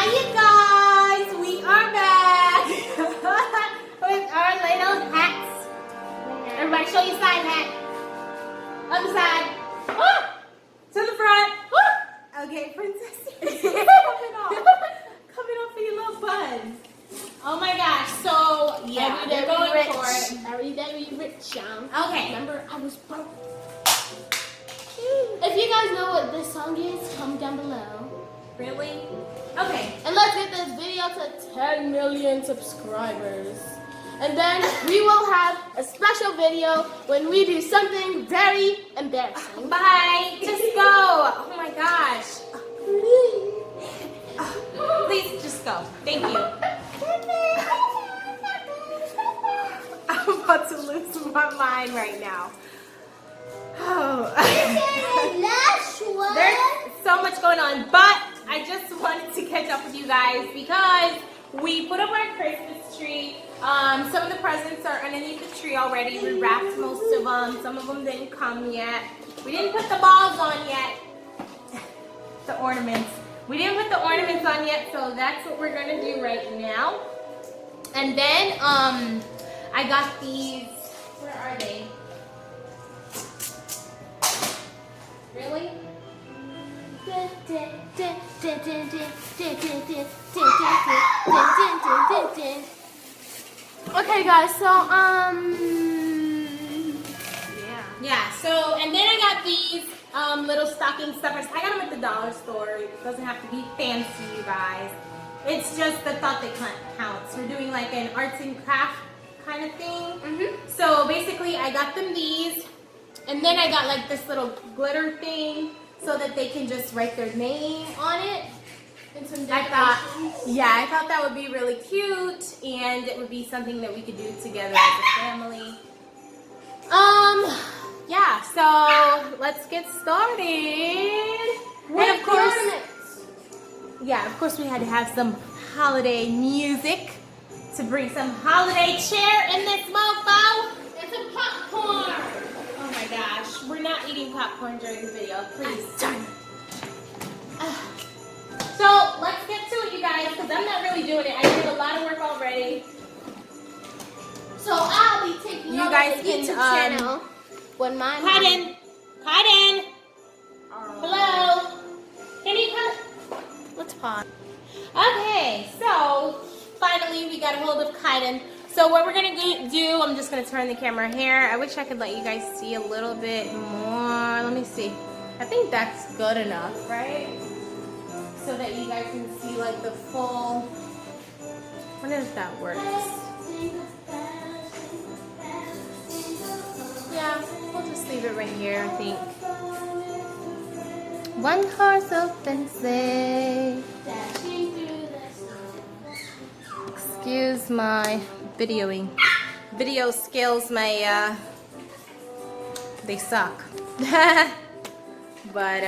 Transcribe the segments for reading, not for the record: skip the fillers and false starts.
you guys, we are back with our little hats. Everybody show your side hat. Other side. Ah! To the front. Ah! Okay, princess. Coming off of your little buns. Oh my gosh, so yeah, they're going rich. for it. Very rich, Okay. Remember, I was broke. If you guys know what this song is, comment down below. Really? Okay. And let's get this video to 10 million subscribers. And then we will have a special video when we do something very embarrassing. Bye. Just go. Oh my gosh. Please just go. Thank you. I'm about to lose my mind right now. Oh. There's so much going on, but I just wanted to catch up with you guys because we put up our Christmas tree. Some of the presents are underneath the tree already. We wrapped most of them. Some of them didn't come yet. We didn't put the balls on yet. The ornaments. We didn't put the ornaments on yet, so that's what we're gonna do right now. And then I got these. Where are they? Really? Okay, guys. So yeah. So and then I got these little stocking stuffers. I got them at the dollar store. It doesn't have to be fancy, you guys. It's just the thought that counts. We're doing like an arts and craft kind of thing. So basically, I got them these, and then I got like this little glitter thing so that they can just write their name on it. and some I thought that would be really cute, and it would be something that we could do together as a family. Yeah, so let's get started. And of course, we had to have some holiday music to bring some holiday cheer in this mofo. and some popcorn. Oh my gosh, we're not eating popcorn during the video, please. So let's get to it, you guys, because I'm not really doing it. I did a lot of work already. So I'll be taking You over guys the YouTube can, channel when my Kaiden! Hello? Can you come? Let's pause. Okay, so finally we got a hold of Kaiden. So what we're going to do, I'm just going to turn the camera here. I wish I could let you guys see a little bit more. Let me see. I think that's good enough, right? So that you guys can see like the full, what if that works? Yeah, we'll just leave it right here, I think. One horse open sleigh. Excuse my video skills, they suck. But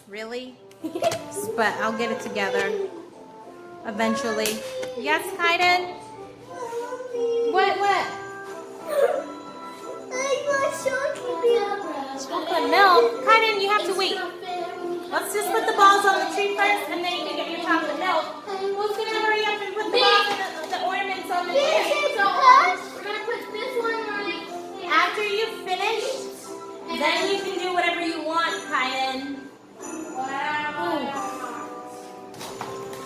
really? But I'll get it together eventually. Yes, Kaiden? What? Chocolate milk? Kaiden, you have to wait. Let's just put the balls on the tree first, and then you can get your chocolate milk. Who's gonna hurry up and put the balls and the ornaments on the tree? So we're gonna put this one right here. After you've finished, then you can do whatever you want, Kaiden.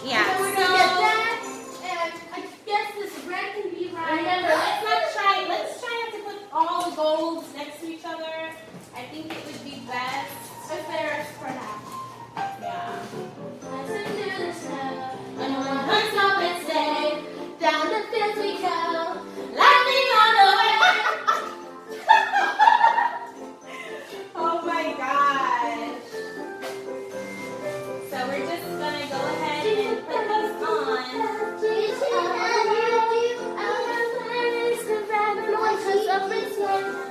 Yeah, So we're gonna get that, and I guess this red can be right. remember, let's try not to put all the golds next to each other. I think it would be best if they're spread out. Yeah. Let's do this now. And when hunt's up and stay, down the fields we go, laughing on the way. Oh my gosh. So we're just gonna go ahead and put those on.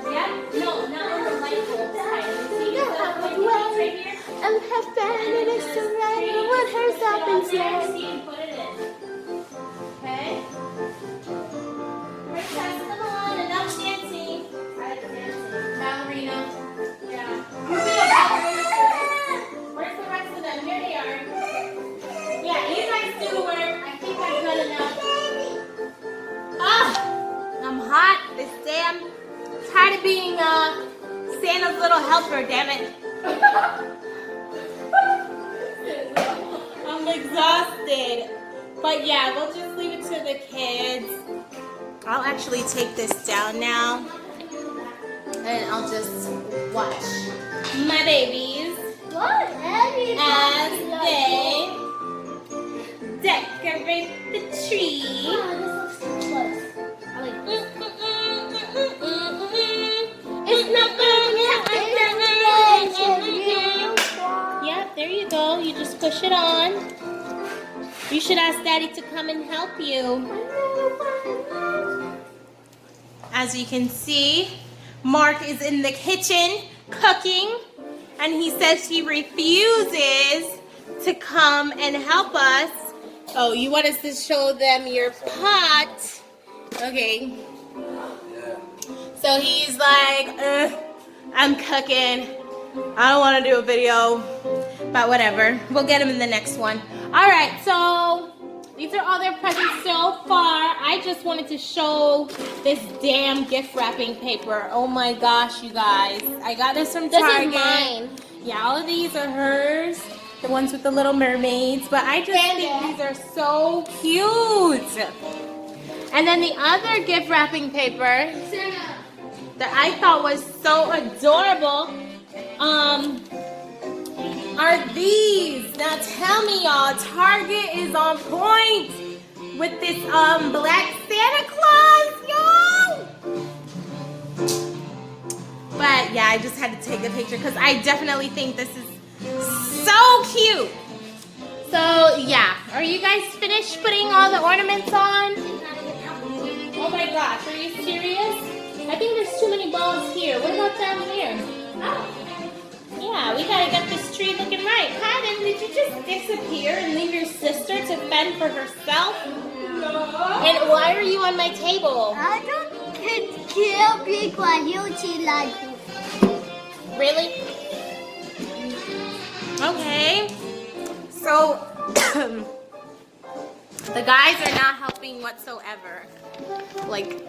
Yep. No, not on the light bulbs. See right here? And have been is to run when hers up and stay. See and put it in. Okay? Princess, come on, enough dancing. I like dancing. Ballerina. Yeah. You be a ballerina. Where's the rest of them? Here they are. little helper, damn it. I'm exhausted. But yeah, we'll just leave it to the kids. I'll actually take this down now. And I'll just watch my babies as they decorate the tree. It's not Yep, there you go. You just push it on. You should ask Daddy to come and help you. As you can see, Mark is in the kitchen cooking, and he says he refuses to come and help us. Oh, you want us to show them your pot? Okay. So he's like, I'm cooking. I don't want to do a video, but whatever. We'll get him in the next one. All right, so these are all their presents so far. I just wanted to show this damn gift wrapping paper. Oh my gosh, you guys. I got this from Target. This is mine. Yeah, all of these are hers. The ones with the little mermaids. But I just think these are so cute. And then the other gift wrapping paper that I thought was so adorable are these. Now tell me, y'all, Target is on point with this black Santa Claus, y'all. But yeah, I just had to take a picture because I definitely think this is so cute. So yeah, are you guys finished putting all the ornaments on? Oh my gosh, are you serious? I think there's too many balls here. What about down here? Oh. Yeah, we gotta get this tree looking right. Adam, did you just disappear and leave your sister to fend for herself? No. And why are you on my table? I don't care because you like it. Really? Okay. So, the guys are not helping whatsoever. Like,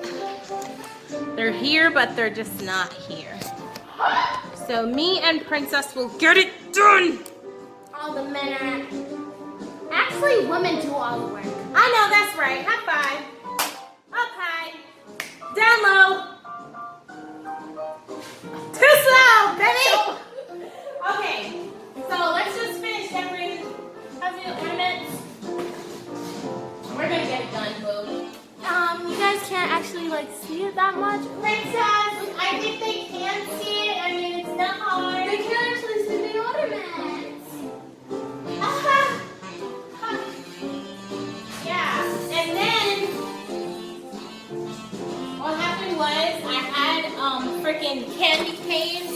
they're here, but they're just not here. So me and Princess will get it done. All the men are actually women do all the work. I know, that's right. High five. Up high. Down low. Too slow, baby. Okay, so let's just finish decorating the ornaments. We're gonna get it done, boo. You guys can't actually like see it that much. Princess, I think they can see it. I mean, it's not hard. They can't actually see the ornaments. Yeah, and then what happened was I had freaking candy canes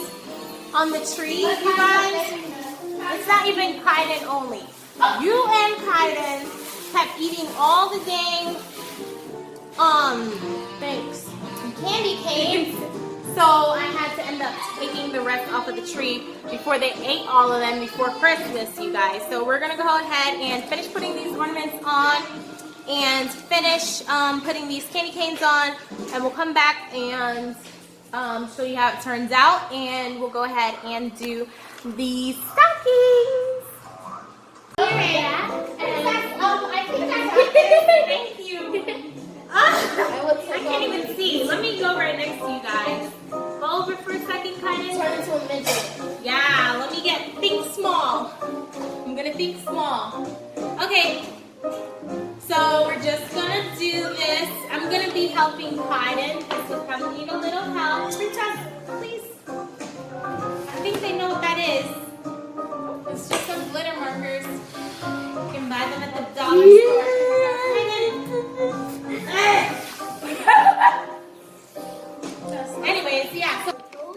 on the tree, you guys. It's not even Kaiden only. You and Kaiden kept eating all the dang candy canes. So I had to end up taking the rest off of the tree before they ate all of them before Christmas, you guys. So we're gonna go ahead and finish putting these ornaments on and finish putting these candy canes on, and we'll come back and show you how it turns out, and we'll go ahead and do the stockings. Okay, I think that's it. Thank you. I can't even see. Let me go right next to you guys. Go over for a second, kind of. Turn into a midget. Yeah, let me think small. I'm gonna think small. Okay, so we're just gonna do this. I'm gonna be helping Kaiden because he'll probably need a little help. Princess, please. I think they know what that is. It's just some glitter markers. You can buy them at the dollar store. Anyways, yeah. So,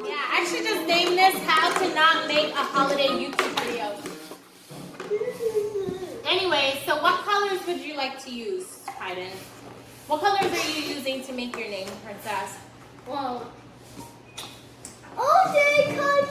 yeah, I should just name this "How to Not Make a Holiday YouTube Video." Anyways, so what colors would you like to use, Kaiden? What colors are you using to make your name, Princess? Well, they kind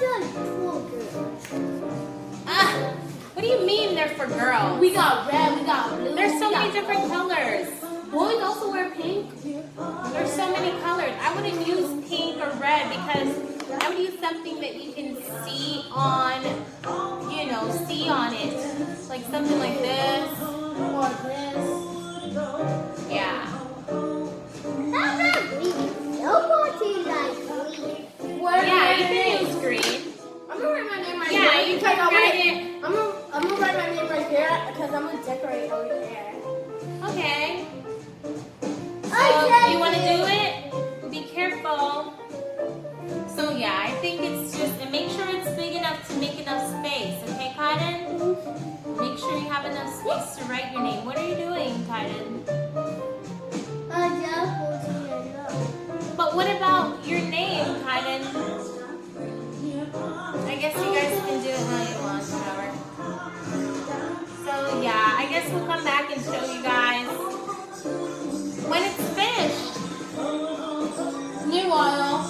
What do you mean they're for girls? we got red, we got blue. There's so we many got different colors. boys also wear pink. There's so many colors. I wouldn't use pink or red because I would use something that you can see on, you know, see on it. Like something like this. Or this. Yeah. That's not green. Nobody likes green. Yeah, you can use green. I'm gonna write my name right Yeah, here. you because can write it. I'm gonna write my name right here because I'm gonna decorate over there. Okay. So, you want to do it? Be careful. So yeah, I think it's just, and make sure it's big enough to make enough space. Okay, Kaiden? Make sure you have enough space to write your name. What are you doing, Kaiden? But what about your name, Kaiden? I guess you guys can do it how you want, whatever. So yeah, I guess we'll come back and show you guys when it's finished. Meanwhile,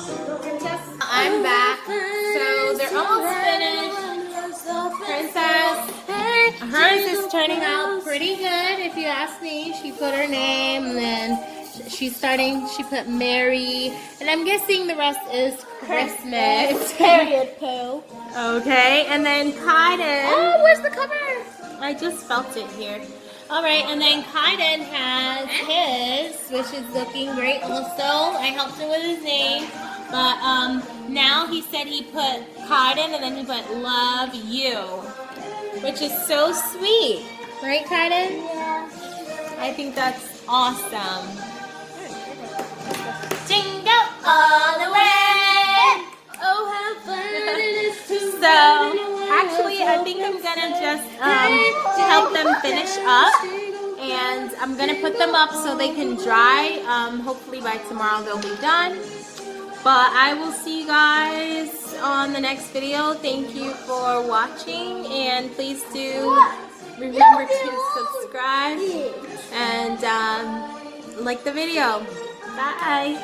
I'm back. So they're almost finished. Princess, hers is turning out pretty good if you ask me. She put her name and then she put Mary. And I'm guessing the rest is Christmas. period poo. Okay, and then Kaiden. Oh, where's the cover? I just felt it here. Alright, and then Kaiden has his, which is looking great also. I helped him with his name. But now he said he put Kaiden and then he put love you. Which is so sweet. Right, Kaiden? Yeah. I think that's awesome. Jingle all the way! Oh, how fun it is to So, actually, I think I'm gonna just help them finish up, and I'm gonna put them up so they can dry. Hopefully by tomorrow they'll be done. But I will see you guys on the next video. Thank you for watching, and please do remember to subscribe and like the video. Bye.